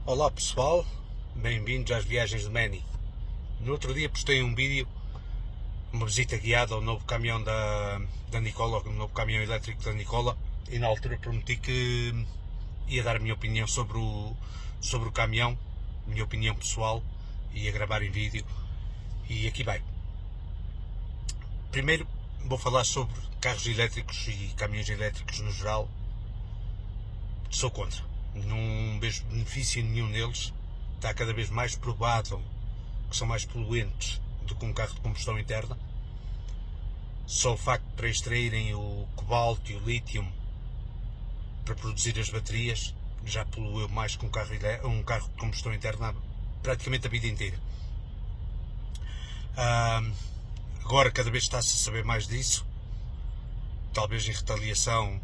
Olá pessoal, bem-vindos às viagens do Manny. No outro dia postei um vídeo, uma visita guiada ao novo caminhão da Nikola, o novo caminhão elétrico da Nikola, e na altura prometi que ia dar a minha opinião sobre o caminhão, minha opinião pessoal, ia gravar em vídeo, e aqui vai. Primeiro vou falar sobre carros elétricos e caminhões elétricos no geral. Sou contra. Não vejo benefício nenhum neles. Está cada vez mais provado que são mais poluentes do que um carro de combustão interna. Só o facto de para extraírem o cobalto e o lítio para produzir as baterias já poluiu mais que um carro de combustão interna praticamente a vida inteira. Agora cada vez está-se a saber mais disso, talvez em retaliação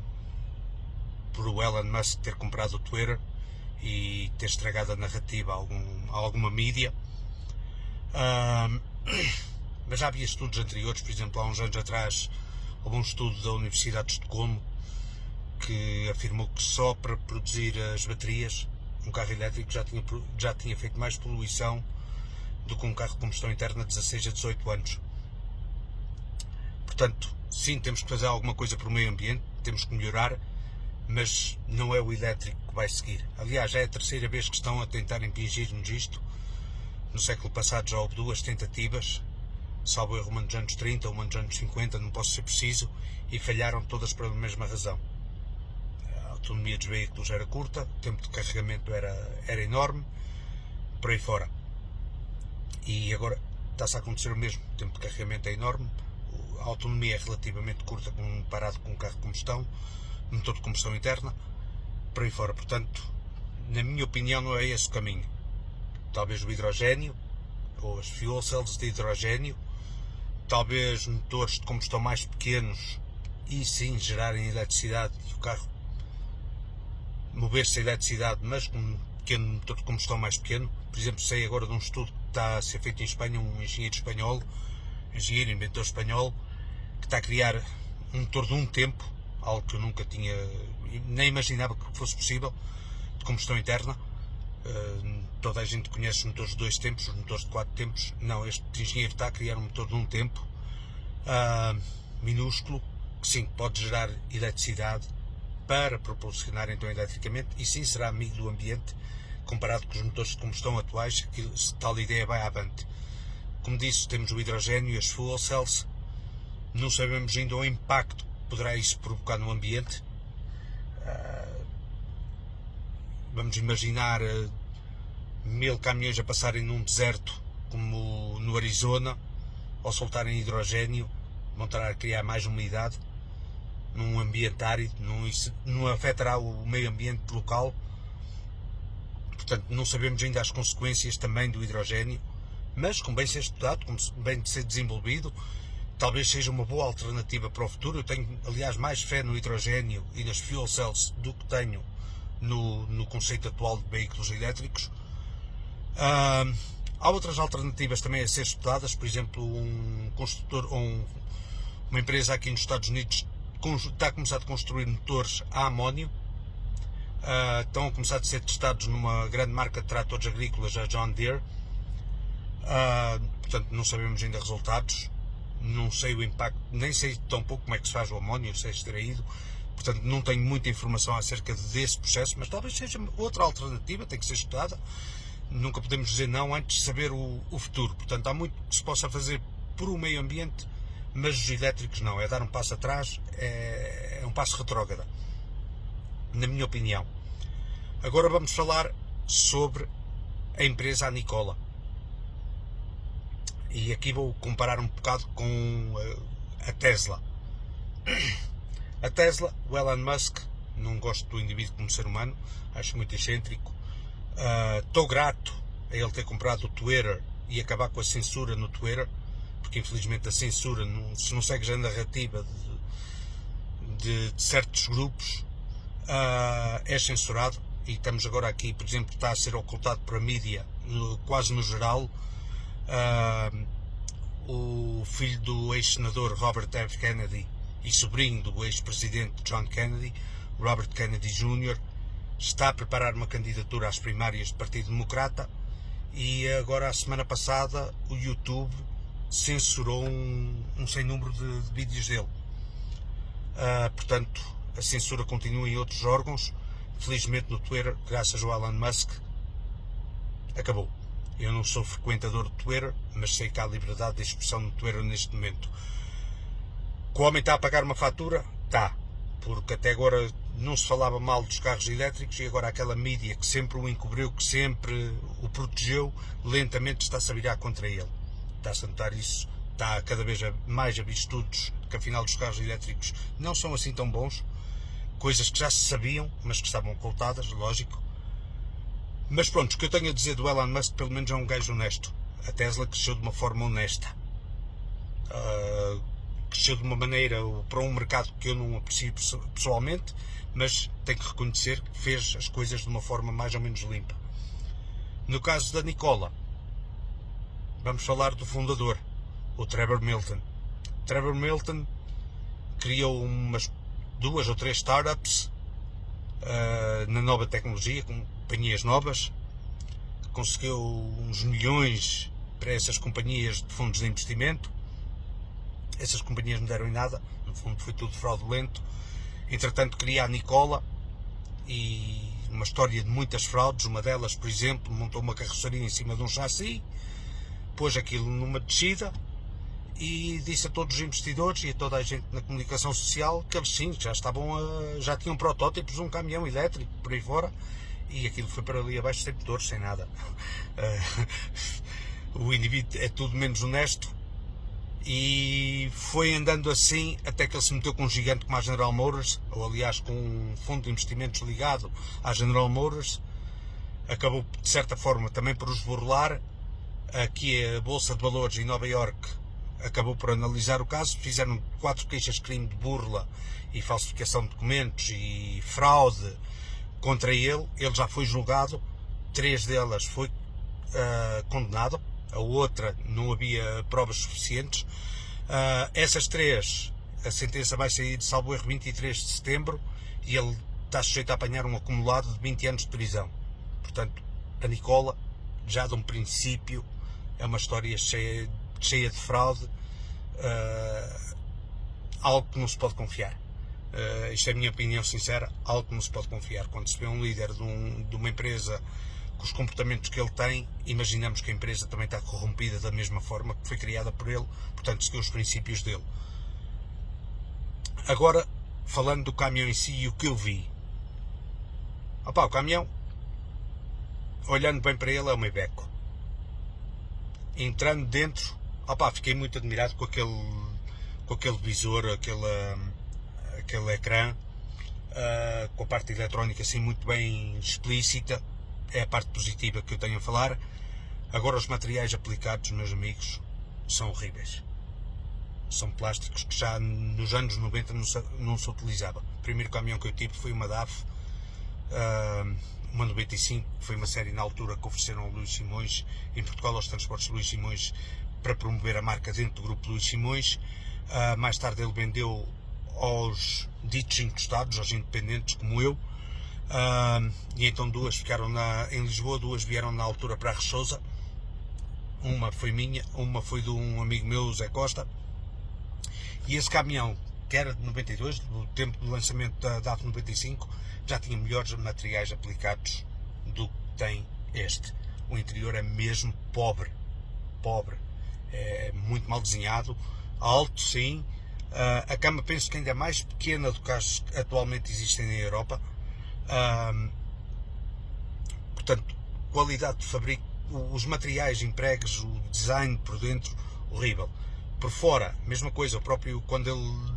por o Elon Musk ter comprado o Twitter e ter estragado a narrativa a alguma mídia. Mas já havia estudos anteriores, por exemplo, há uns anos atrás houve um estudo da Universidade de Estocolmo que afirmou que só para produzir as baterias um carro elétrico já tinha feito mais poluição do que um carro de combustão interna de 16 a 18 anos. Portanto, sim, temos que fazer alguma coisa para o meio ambiente, temos que melhorar, mas não é o elétrico que vai seguir. Aliás, já é a terceira vez que estão a tentar impingir-nos isto. No século passado já houve duas tentativas, salvo erro, uma nos anos 30, uma nos anos 50, não posso ser preciso, e falharam todas pela mesma razão. A autonomia dos veículos era curta, o tempo de carregamento era enorme, por aí fora. E agora está-se a acontecer o mesmo, o tempo de carregamento é enorme, a autonomia é relativamente curta comparado com um carro de combustão, motor de combustão interna, por aí fora. Portanto, na minha opinião, não é esse o caminho. Talvez o hidrogénio, ou as fuel cells de hidrogénio, talvez motores de combustão mais pequenos e sim gerarem eletricidade e o carro mover-se a eletricidade, mas com um pequeno motor de combustão mais pequeno. Por exemplo, sei agora de um estudo que está a ser feito em Espanha, um engenheiro inventor espanhol, que está a criar um motor de um tempo, algo que eu nunca tinha, nem imaginava que fosse possível, de combustão interna. Toda a gente conhece os motores de 2 tempos, os motores de 4 tempos. Não, este engenheiro está a criar um motor de 1 tempo, minúsculo, que sim, pode gerar eletricidade para propulsionar então eletricamente, e sim será amigo do ambiente, comparado com os motores de combustão atuais, que tal ideia vai avante. Como disse, temos o hidrogênio e as fuel cells. Não sabemos ainda o impacto poderá isso provocar no ambiente. Vamos imaginar 1000 caminhões a passarem num deserto como no Arizona, ao soltarem hidrogênio, vão estar a criar mais umidade num ambiente árido, isso não afetará o meio ambiente local. Portanto, não sabemos ainda as consequências também do hidrogênio, mas convém ser estudado, convém ser desenvolvido. Talvez seja uma boa alternativa para o futuro. Eu tenho, aliás, mais fé no hidrogênio e nas fuel cells do que tenho no conceito atual de veículos elétricos. Há outras alternativas também a ser estudadas. Por exemplo, um construtor ou uma empresa aqui nos Estados Unidos está a começar a construir motores a amónio. Estão a começar a ser testados numa grande marca de tratores agrícolas, a John Deere. Portanto, não sabemos ainda resultados. Não sei o impacto, nem sei tão pouco como é que se faz o amónio, se é extraído, portanto não tenho muita informação acerca desse processo, mas talvez seja outra alternativa, tem que ser estudada. Nunca podemos dizer não antes de saber o futuro. Portanto, há muito que se possa fazer por o meio ambiente, mas os elétricos não, é dar um passo atrás, é um passo retrógrado, na minha opinião. Agora vamos falar sobre a empresa Nikola. E aqui vou comparar um bocado com a Tesla. A Tesla, o Elon Musk, não gosto do indivíduo como ser humano, acho muito excêntrico. Estou grato a ele ter comprado o Twitter e acabar com a censura no Twitter, porque infelizmente a censura, se não segues a narrativa de certos grupos, é censurado. E estamos agora aqui, por exemplo, está a ser ocultado por a mídia, quase no geral. O filho do ex-senador Robert F. Kennedy e sobrinho do ex-presidente John Kennedy, Robert Kennedy Jr., está a preparar uma candidatura às primárias do Partido Democrata e agora, a semana passada, o YouTube censurou um sem número de vídeos dele. Portanto, a censura continua em outros órgãos. Felizmente no Twitter, graças ao Elon Musk, acabou. Eu não sou frequentador do Twitter, mas sei que há liberdade de expressão no Twitter neste momento. Que o homem está a pagar uma fatura? Está. Porque até agora não se falava mal dos carros elétricos e agora aquela mídia que sempre o encobriu, que sempre o protegeu, lentamente está-se a virar contra ele. Está-se a notar isso. Está cada vez mais a vir estudos que afinal os carros elétricos não são assim tão bons. Coisas que já se sabiam, mas que estavam ocultadas, lógico. Mas pronto, o que eu tenho a dizer do Elon Musk, pelo menos é um gajo honesto. A Tesla cresceu de uma forma honesta. Cresceu de uma maneira para um mercado que eu não aprecio pessoalmente, mas tenho que reconhecer que fez as coisas de uma forma mais ou menos limpa. No caso da Nikola, vamos falar do fundador, o Trevor Milton. Trevor Milton criou umas 2 ou 3 startups na nova tecnologia, com companhias novas, conseguiu uns milhões para essas companhias de fundos de investimento. Essas companhias não deram em nada, no fundo foi tudo fraudulento. Entretanto, cria a Nikola e uma história de muitas fraudes. Uma delas, por exemplo, montou uma carroceria em cima de um chassi, pôs aquilo numa descida e disse a todos os investidores e a toda a gente na comunicação social que eles sim, já tinham protótipos de um caminhão elétrico por aí fora, e aquilo foi para ali abaixo sem motores, sem nada. O indivíduo é tudo menos honesto e foi andando assim até que ele se meteu com um gigante como a General Motors, ou aliás com um fundo de investimentos ligado à General Motors. Acabou de certa forma também por os burlar. Aqui a Bolsa de Valores em Nova Iorque acabou por analisar o caso, fizeram 4 queixas de crime de burla e falsificação de documentos e fraude contra ele. Ele já foi julgado, 3 delas foi condenado, a outra não havia provas suficientes. Essas 3, a sentença vai sair, salvo erro, 23 de setembro, e ele está sujeito a apanhar um acumulado de 20 anos de prisão. Portanto, a Nikola, já de um princípio, é uma história cheia de fraude, algo que não se pode confiar. Isto é a minha opinião sincera, algo que não se pode confiar. Quando se vê um líder de uma empresa com os comportamentos que ele tem, imaginamos que a empresa também está corrompida da mesma forma, que foi criada por ele, portanto seguiu os princípios dele. Agora, falando do caminhão em si e o que eu vi. O caminhão, olhando bem para ele, é uma Iveco. Entrando dentro, fiquei muito admirado com aquele visor, aquele ecrã, com a parte eletrónica assim muito bem explícita. É a parte positiva que eu tenho a falar. Agora, os materiais aplicados, meus amigos, são horríveis. São plásticos que já nos anos 90 não se utilizava. O primeiro caminhão que eu tive foi uma DAF, uma 95, que foi uma série na altura que ofereceram ao Luís Simões, em Portugal, aos transportes Luís Simões, para promover a marca dentro do grupo Luís Simões. Mais tarde ele vendeu aos ditos encostados, aos independentes como eu, e então 2 ficaram em Lisboa, 2 vieram na altura para a Rechousa. Uma foi minha, uma foi de um amigo meu, Zé Costa. E esse caminhão, que era de 92, do tempo do lançamento da DAF 95, já tinha melhores materiais aplicados do que tem este. O interior é mesmo pobre, é muito mal desenhado, alto sim. A cama penso que ainda é mais pequena do que as que atualmente existem na Europa. Portanto, qualidade de fabrico, os materiais empregues, o design por dentro, horrível. Por fora, mesma coisa, o próprio, quando ele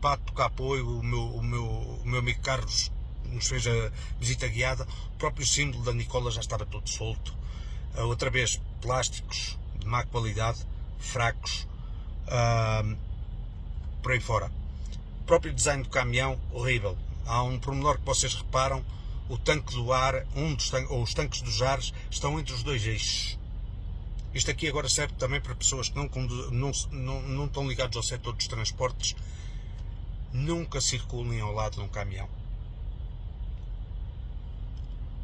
bate tocar apoio, o meu amigo Carlos nos fez a visita guiada, o próprio símbolo da Nikola já estava todo solto. Outra vez, plásticos de má qualidade, fracos, por aí fora. O próprio design do caminhão, horrível. Há um pormenor que vocês reparam: o tanque do ar, ou os tanques dos ares, estão entre os 2 eixos. Isto aqui agora serve também para pessoas que não estão ligados ao setor dos transportes. Nunca circulem ao lado de um caminhão.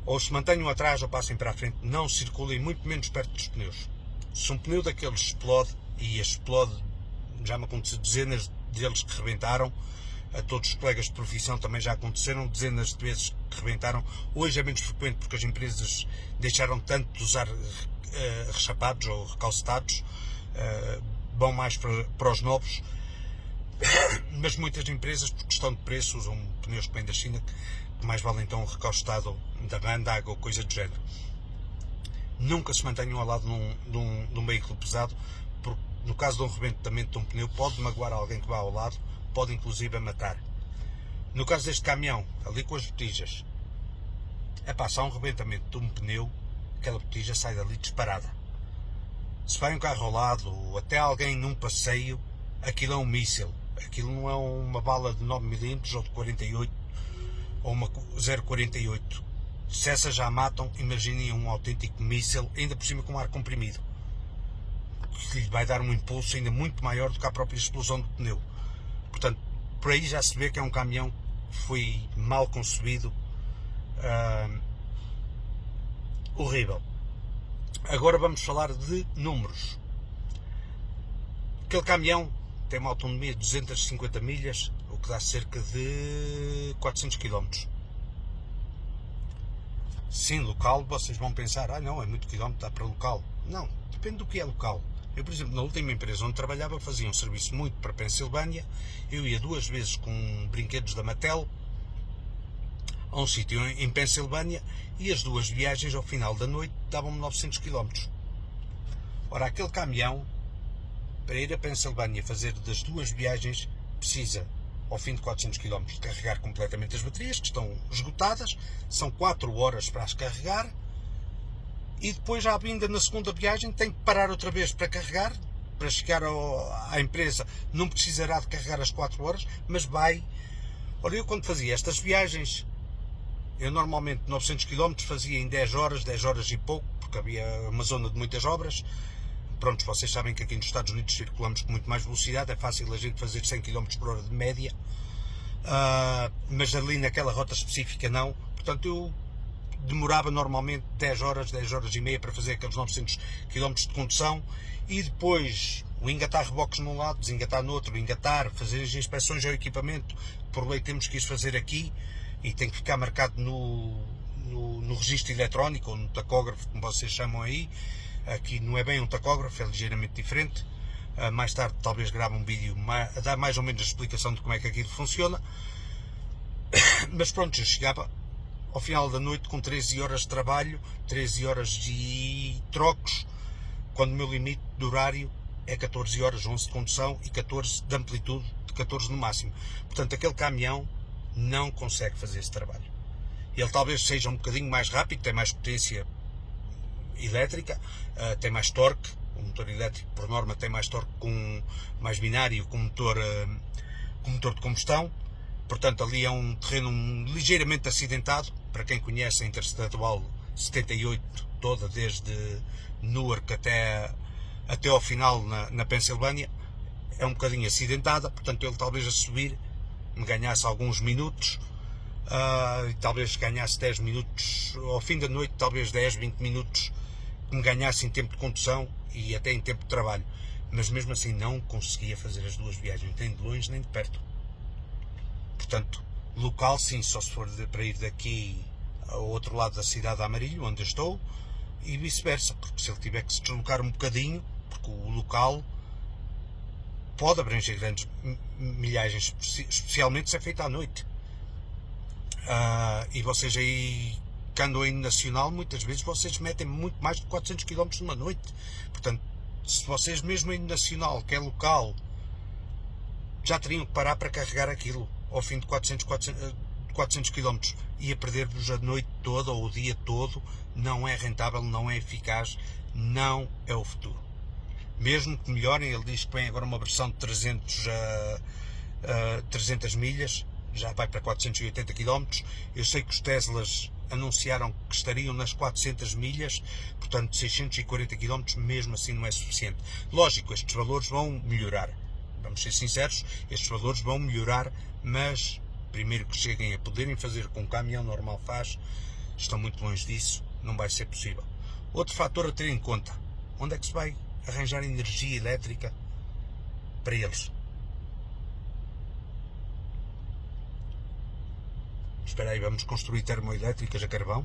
ou se mantenham atrás ou passem para a frente, não circulem muito menos perto dos pneus. Se um pneu daqueles explode, e explode, já me aconteceu dezenas deles que rebentaram, a todos os colegas de profissão também já aconteceram dezenas de vezes que rebentaram. Hoje é menos frequente porque as empresas deixaram tanto de usar rechapados ou recalcetados, vão mais para os novos, mas muitas empresas, por questão de preço, usam pneus que vêm da China, que mais vale então um recalcetado da Bandag ou coisa do género. Nunca se mantenham ao lado de um veículo pesado, porque no caso de um rebentamento de um pneu pode magoar alguém que vá ao lado, pode inclusive matar. No caso deste caminhão, ali com as botijas, se há um rebentamento de um pneu, aquela botija sai dali disparada. Se vai um carro ao lado, ou até alguém num passeio, aquilo é um míssil. Aquilo não é uma bala de 9mm ou de 48 ou uma 0,48. Se essas já matam, imaginem um autêntico míssil, ainda por cima com ar comprimido, que lhe vai dar um impulso ainda muito maior do que a própria explosão do pneu. Portanto, por aí já se vê que é um caminhão que foi mal concebido, horrível. Agora vamos falar de números. Aquele caminhão tem uma autonomia de 250 milhas, o que dá cerca de 400 km. Sim, local, vocês vão pensar, não, é muito quilómetro, dá para local. Não, depende do que é local. Eu, por exemplo, na última empresa onde trabalhava, fazia um serviço muito para a Pensilvânia. Eu ia 2 vezes com brinquedos da Mattel a um sítio em Pensilvânia, e as 2 viagens ao final da noite davam-me 900 km. Ora, aquele caminhão, para ir a Pensilvânia fazer das 2 viagens, precisa, ao fim de 400 km, de carregar completamente as baterias, que estão esgotadas. São 4 horas para as carregar, e depois, já ainda na segunda viagem, tem que parar outra vez para carregar. Para chegar à empresa não precisará de carregar as 4 horas, mas vai. Ora, eu quando fazia estas viagens, eu normalmente 900 km fazia em 10 horas e pouco, porque havia uma zona de muitas obras. Pronto, vocês sabem que aqui nos Estados Unidos circulamos com muito mais velocidade, é fácil a gente fazer 100 km por hora de média, mas ali naquela rota específica não. Portanto, eu demorava normalmente 10 horas e meia para fazer aqueles 900 km de condução, e depois o engatar reboques num lado, desengatar no outro, engatar, fazer as inspeções ao equipamento, por lei temos que ir fazer aqui, e tem que ficar marcado no registro eletrónico, ou no tacógrafo, como vocês chamam aí. Aqui não é bem um tacógrafo, é ligeiramente diferente. Mais tarde talvez grave um vídeo a dar mais ou menos a explicação de como é que aquilo funciona. Mas pronto, eu chegava ao final da noite com 13 horas de trabalho, 13 horas de trocos, quando o meu limite de horário é 14 horas, 11 de condução e 14 de amplitude, de 14 no máximo. Portanto, aquele caminhão não consegue fazer esse trabalho. Ele talvez seja um bocadinho mais rápido, tem mais potência elétrica, tem mais torque. O motor elétrico, por norma, tem mais torque, com mais binário, com motor de combustão. Portanto, ali é um terreno ligeiramente acidentado. Para quem conhece a Interestadual 78 toda, desde Newark até ao final na Pensilvânia, é um bocadinho acidentada. Portanto, ele talvez a subir me ganhasse alguns minutos, e talvez ganhasse 10 minutos, ao fim da noite talvez 10, 20 minutos que me ganhasse em tempo de condução e até em tempo de trabalho, mas mesmo assim não conseguia fazer as 2 viagens, nem de longe nem de perto. Portanto, local sim, só se for para ir daqui ao outro lado da cidade de Amarillo, onde eu estou, e vice-versa, porque se ele tiver que se deslocar um bocadinho, porque o local pode abranger grandes milhagens, especialmente se é feito à noite. E vocês aí que andam aí no nacional, muitas vezes vocês metem muito mais de 400 km numa noite. Portanto, se vocês mesmo aí no nacional, que é local, já teriam que parar para carregar aquilo ao fim de 400 km, e a perder-vos a noite toda ou o dia todo, não é rentável, não é eficaz, não é o futuro. Mesmo que melhorem, ele diz que vem agora uma versão de 300 milhas, já vai para 480 km. Eu sei que os Teslas anunciaram que estariam nas 400 milhas, portanto 640 km mesmo assim não é suficiente. Lógico, estes valores vão melhorar, vamos ser sinceros, estes valores vão melhorar, mas primeiro que cheguem a poderem fazer com o caminhão normal faz, estão muito longe disso, não vai ser possível. Outro fator a ter em conta, onde é que se vai arranjar energia elétrica para eles? Espera aí, vamos construir termoelétricas a carvão?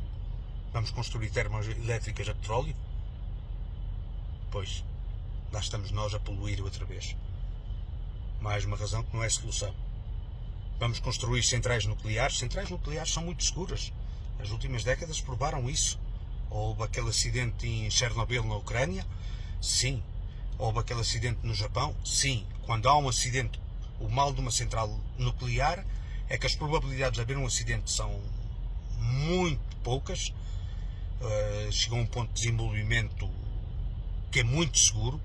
Vamos construir termoelétricas a petróleo? Pois, lá estamos nós a poluir outra vez. Mais uma razão que não é solução. Vamos construir centrais nucleares? Centrais nucleares são muito seguras. As últimas décadas provaram isso. Houve aquele acidente em Chernobyl, na Ucrânia? Sim. Houve aquele acidente no Japão? Sim. Quando há um acidente, o mal de uma central nuclear é que as probabilidades de haver um acidente são muito poucas. Chegou a um ponto de desenvolvimento que é muito seguro.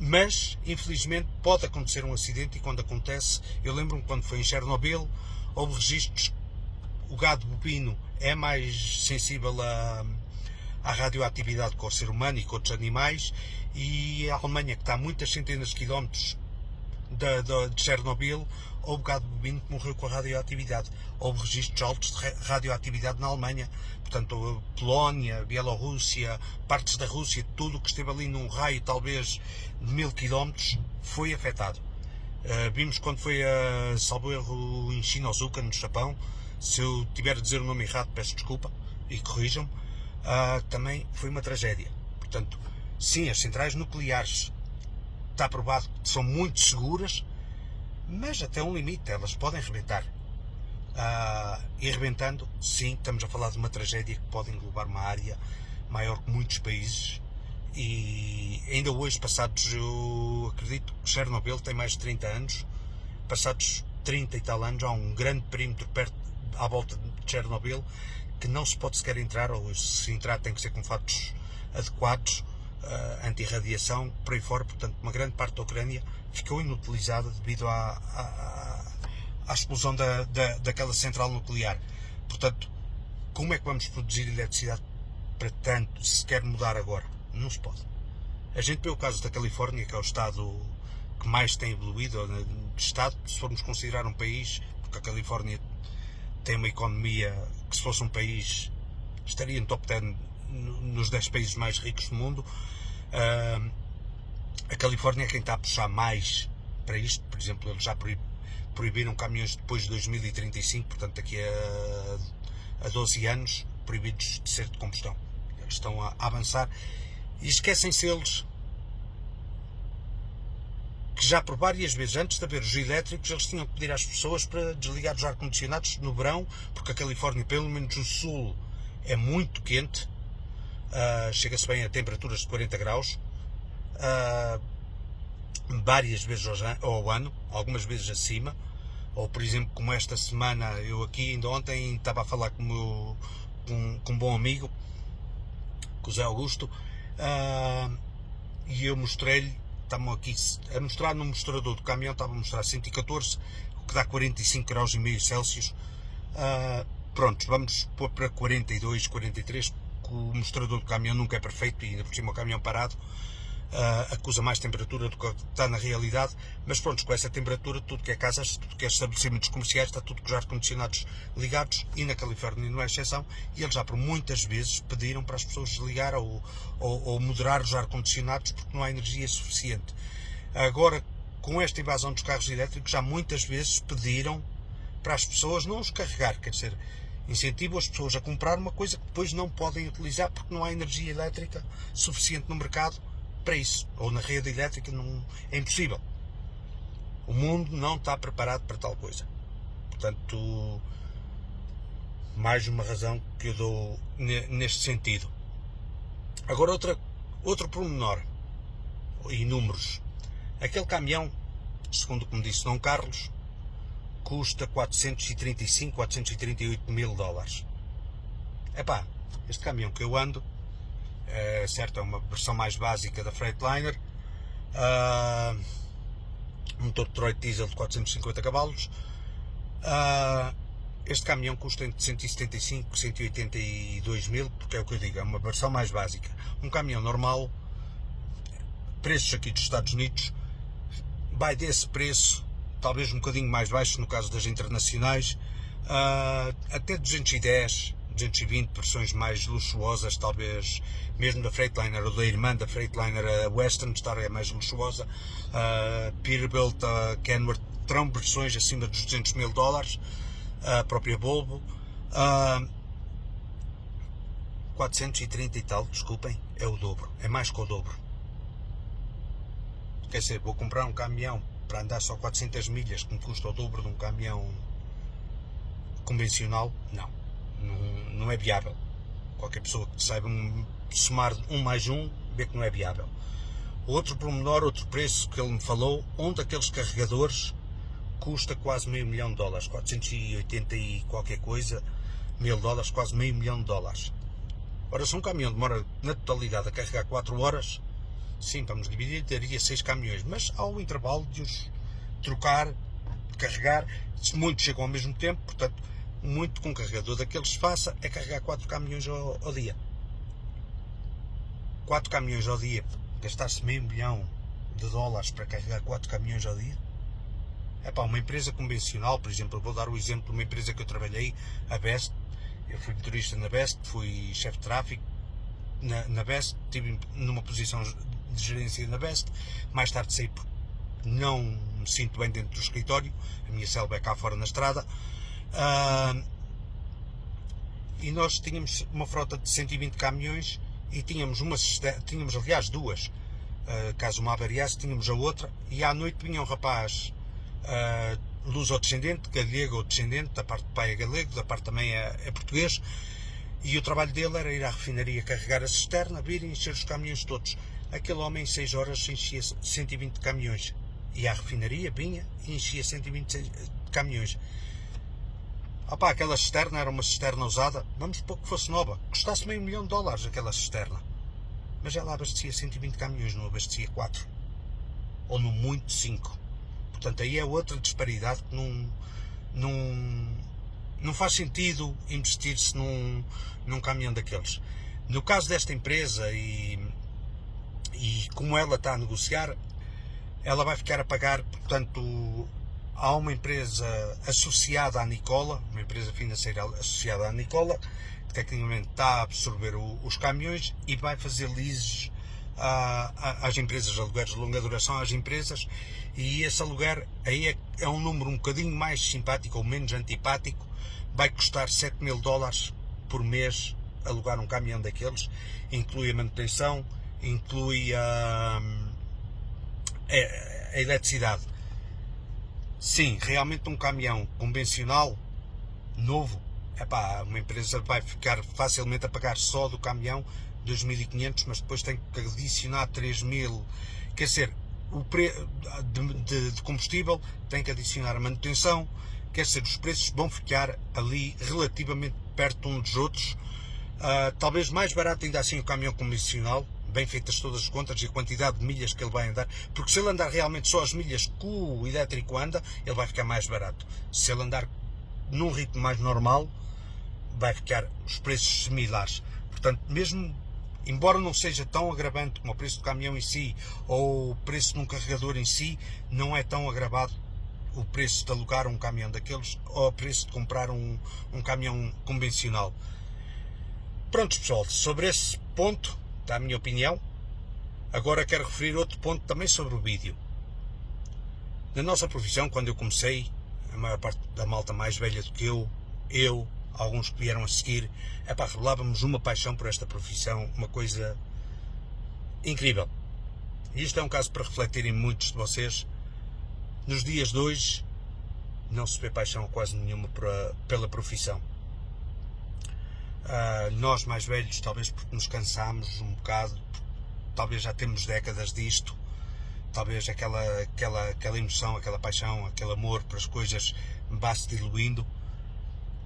Mas, infelizmente, pode acontecer um acidente, e quando acontece, eu lembro-me quando foi em Chernobyl, houve registros. O gado bovino é mais sensível à radioatividade que o ser humano e que outros animais, e a Alemanha, que está a muitas centenas de quilómetros de Chernobyl, houve gado bovino que morreu com a radioatividade. Houve registros altos de radioatividade na Alemanha. Portanto, Polónia, Bielorrússia, partes da Rússia, tudo o que esteve ali num raio talvez de 1000 km foi afetado. Vimos quando foi a, salvo erro, em Shinozuka, no Japão. Se eu tiver a dizer o nome errado, peço desculpa e corrijam-me. Também foi uma tragédia. Portanto, sim, as centrais nucleares está provado que são muito seguras, mas até um limite, elas podem rebentar. E rebentando, sim, estamos a falar de uma tragédia que pode englobar uma área maior que muitos países. E ainda hoje, passados, eu acredito que Chernobyl tem mais de 30 anos, passados 30 e tal anos, há um grande perímetro perto, à volta de Chernobyl, que não se pode sequer entrar, ou se entrar tem que ser com fatos adequados, anti-radiação, por aí fora. Portanto, uma grande parte da Ucrânia ficou inutilizada devido à explosão daquela central nuclear. Portanto, como é que vamos produzir eletricidade para tanto, se quer mudar agora? Não se pode. A gente vê o caso da Califórnia, que é o estado que mais tem evoluído, de estado, se formos considerar um país, porque a Califórnia tem uma economia que, se fosse um país, estaria no top 10, nos 10 países mais ricos do mundo. A Califórnia é quem está a puxar mais para isto. Por exemplo, eles já proibiram caminhões depois de 2035, portanto daqui a 12 anos, proibidos de ser de combustão. Eles estão a avançar e esquecem-se eles que já por várias vezes, antes de haver os elétricos, eles tinham que pedir às pessoas para desligar os ar-condicionados no verão, porque a Califórnia, pelo menos o sul, é muito quente. Chega-se bem a temperaturas de 40 graus, várias vezes ao ano, algumas vezes acima. Ou, por exemplo, como esta semana, eu aqui ainda ontem estava a falar com um bom amigo, com o Zé Augusto, e eu mostrei-lhe, estamos aqui a mostrar no mostrador do caminhão, estava a mostrar 114, o que dá 45 graus e meio Celsius. Pronto, vamos pôr para 42, 43, que o mostrador do caminhão nunca é perfeito, e ainda por cima o caminhão parado acusa mais temperatura do que está na realidade. Mas pronto, com essa temperatura, tudo que é casas, tudo que é estabelecimentos comerciais, está tudo com os ar-condicionados ligados, e na Califórnia não é exceção, e eles já por muitas vezes pediram para as pessoas desligar ou moderar os ar-condicionados, porque não há energia suficiente. Agora, com esta invasão dos carros elétricos, já muitas vezes pediram para as pessoas não os carregar, quer dizer, incentivo as pessoas a comprar uma coisa que depois não podem utilizar porque não há energia elétrica suficiente no mercado para isso, ou na rede elétrica. Não, é impossível. O mundo não está preparado para tal coisa. Portanto, mais uma razão que eu dou neste sentido. Agora, outro pormenor, e números. Aquele caminhão, segundo o que me disse Dom Carlos, custa 435, 438 mil dólares. Epá, este caminhão que eu ando, certo, é uma versão mais básica da Freightliner, motor Detroit diesel de 450 cavalos. Este caminhão custa entre 175 e 182 mil, porque é o que eu digo, é uma versão mais básica. Um caminhão normal, preços aqui dos Estados Unidos, vai desse preço, talvez um bocadinho mais baixo no caso das internacionais, até 210, 220 versões mais luxuosas, talvez mesmo da Freightliner ou da irmã da Freightliner, a Western Star é mais luxuosa, Peterbilt, Kenworth terão versões acima dos 200 mil dólares, a própria Volvo, 430 e tal, desculpem, é o dobro, é mais que o dobro. Quer dizer, vou comprar um caminhão para andar só 400 milhas que me custa o dobro de um caminhão convencional? Não é viável. Qualquer pessoa que saiba somar 1 mais 1 vê que não é viável. Outro pormenor, outro preço que ele me falou, um daqueles carregadores custa quase $500 mil, 480 e qualquer coisa mil dólares, quase $500 mil. Ora, se um caminhão demora na totalidade a carregar 4 horas, sim, vamos dividir, daria 6 caminhões, mas ao intervalo de os trocar, de carregar, muitos chegam ao mesmo tempo, portanto, muito com um carregador daqueles faça é carregar 4 caminhões ao dia. 4 caminhões ao dia, gastar-se $500 mil para carregar 4 caminhões ao dia? É para uma empresa convencional, por exemplo, eu vou dar o exemplo de uma empresa que eu trabalhei, a Best. Eu fui motorista na Best, fui chefe de tráfego na Best, estive numa posição de gerência na Best, mais tarde saí porque não me sinto bem dentro do escritório, a minha célula é cá fora na estrada, e nós tínhamos uma frota de 120 caminhões e tínhamos aliás duas, caso uma avariasse tínhamos a outra, e à noite vinha um rapaz luso-descendente, galego ou descendente, da parte do pai é galego, da parte também é português, e o trabalho dele era ir à refinaria carregar a cisterna, vir e encher os caminhões todos. Aquele homem em 6 horas enchia 120 caminhões, ia à refinaria, vinha e enchia 120 caminhões. Aquela cisterna era uma cisterna usada, vamos supor que fosse nova, custasse $500 mil aquela cisterna, mas ela abastecia 120 caminhões, não abastecia 4, ou no muito 5. Portanto, aí é outra disparidade que não faz sentido investir-se num caminhão daqueles. No caso desta empresa, e como ela está a negociar, ela vai ficar a pagar, portanto, há uma empresa associada à Nikola, uma empresa financeira associada à Nikola, que tecnicamente está a absorver os caminhões e vai fazer leases às empresas, alugueres de longa duração às empresas, e esse aluguer aí é um número um bocadinho mais simpático ou menos antipático, vai custar $7 mil por mês alugar um caminhão daqueles, inclui a manutenção, inclui a eletricidade. Sim, realmente um caminhão convencional, novo, uma empresa vai ficar facilmente a pagar só do caminhão 2.500, mas depois tem que adicionar 3.000, quer dizer, o de combustível, tem que adicionar a manutenção, quer dizer, os preços vão ficar ali relativamente perto uns dos outros, talvez mais barato ainda assim o caminhão convencional, bem feitas todas as contas e a quantidade de milhas que ele vai andar, porque se ele andar realmente só as milhas que o elétrico anda, ele vai ficar mais barato. Se ele andar num ritmo mais normal, vai ficar os preços similares. Portanto, mesmo embora não seja tão agravante como o preço do caminhão em si ou o preço de um carregador em si, não é tão agravado o preço de alugar um caminhão daqueles ou o preço de comprar um caminhão convencional. Pronto, pessoal, sobre esse ponto está a minha opinião. Agora quero referir outro ponto também sobre o vídeo. Na nossa profissão, quando eu comecei, a maior parte da malta mais velha do que eu, alguns que vieram a seguir, revelávamos uma paixão por esta profissão, uma coisa incrível. E isto é um caso para refletirem muitos de vocês. Nos dias de hoje, não se vê paixão quase nenhuma pela profissão. Nós mais velhos, talvez porque nos cansámos um bocado, talvez já temos décadas disto, talvez aquela emoção, aquela paixão, aquele amor por as coisas vá-se diluindo.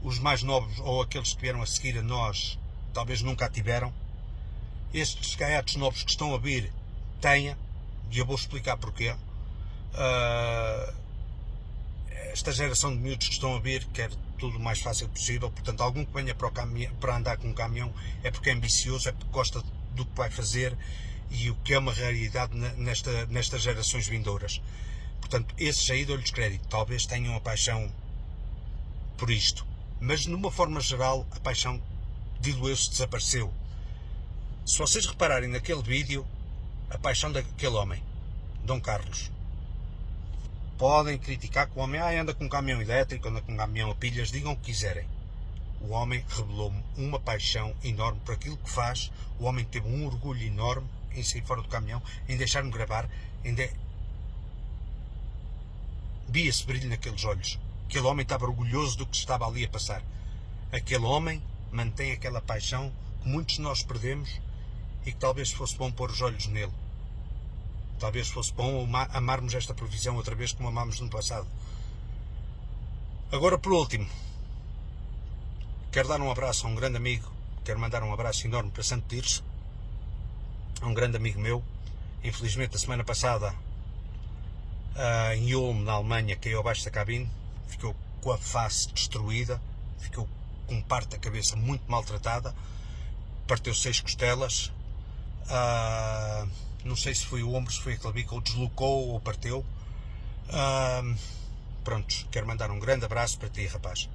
Os mais novos, ou aqueles que vieram a seguir a nós, talvez nunca a tiveram. Estes gaiatos novos que estão a vir, tenha, e eu vou explicar porquê. Esta geração de miúdos que estão a vir quer tudo o mais fácil possível, portanto, algum que venha para andar com um caminhão é porque é ambicioso, é porque gosta do que vai fazer, e o que é uma realidade nestas gerações vindouras. Portanto, esses aí dou-lhes crédito, talvez tenham a paixão por isto. Mas, numa forma geral, a paixão diluiu-se, desapareceu. Se vocês repararem naquele vídeo, a paixão daquele homem, Dom Carlos, podem criticar que o homem anda com um caminhão elétrico, anda com um caminhão a pilhas, digam o que quiserem. O homem revelou-me uma paixão enorme por aquilo que faz. O homem teve um orgulho enorme em sair fora do caminhão, em deixar-me gravar, vi esse brilho naqueles olhos. Aquele homem estava orgulhoso do que estava ali a passar. Aquele homem mantém aquela paixão que muitos de nós perdemos e que talvez fosse bom pôr os olhos nele. Talvez fosse bom amarmos esta profissão outra vez como amámos no passado. Agora, por último, quero dar um abraço a um grande amigo, quero mandar um abraço enorme para Santo Tirso, a um grande amigo meu. Infelizmente, a semana passada, em Ulm, na Alemanha, caiu abaixo da cabine, ficou com a face destruída, ficou com parte da cabeça muito maltratada, parteu 6 costelas, não sei se foi o ombro, se foi a clavícula, ou deslocou ou parteu. Prontos, quero mandar um grande abraço para ti, rapaz.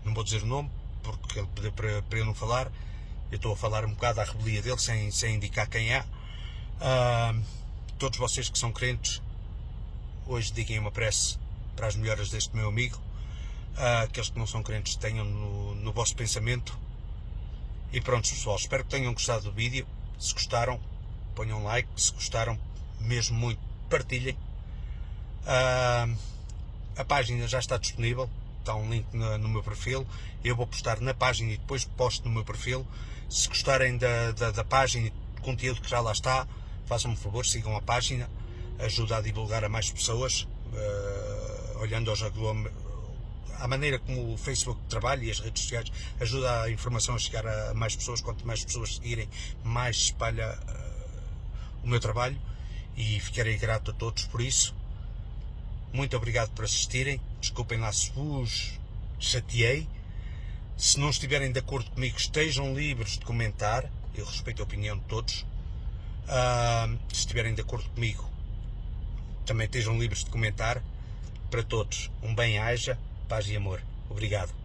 Não vou dizer o nome, porque ele pediu para eu não falar. Eu estou a falar um bocado à rebelia dele, sem indicar quem é. Todos vocês que são crentes, hoje dediquem uma prece para as melhoras deste meu amigo. Aqueles que não são crentes tenham no vosso pensamento. E pronto, pessoal, espero que tenham gostado do vídeo. Se gostaram, ponham um like. Se gostaram mesmo muito, partilhem. A página já está disponível, está um link no meu perfil. Eu vou postar na página e depois posto no meu perfil. Se gostarem da página e do conteúdo que já lá está, façam-me um favor, sigam a página, ajuda a divulgar a mais pessoas, olhando à maneira como o Facebook trabalha e as redes sociais, ajuda a informação a chegar a mais pessoas. Quanto mais pessoas seguirem, mais se espalha o meu trabalho, e ficarei grato a todos por isso. Muito obrigado por assistirem, desculpem lá se vos chateei. Se não estiverem de acordo comigo, estejam livres de comentar, eu respeito a opinião de todos. Se estiverem de acordo comigo, também estejam livres de comentar. Para todos, um bem-aja, paz e amor. Obrigado.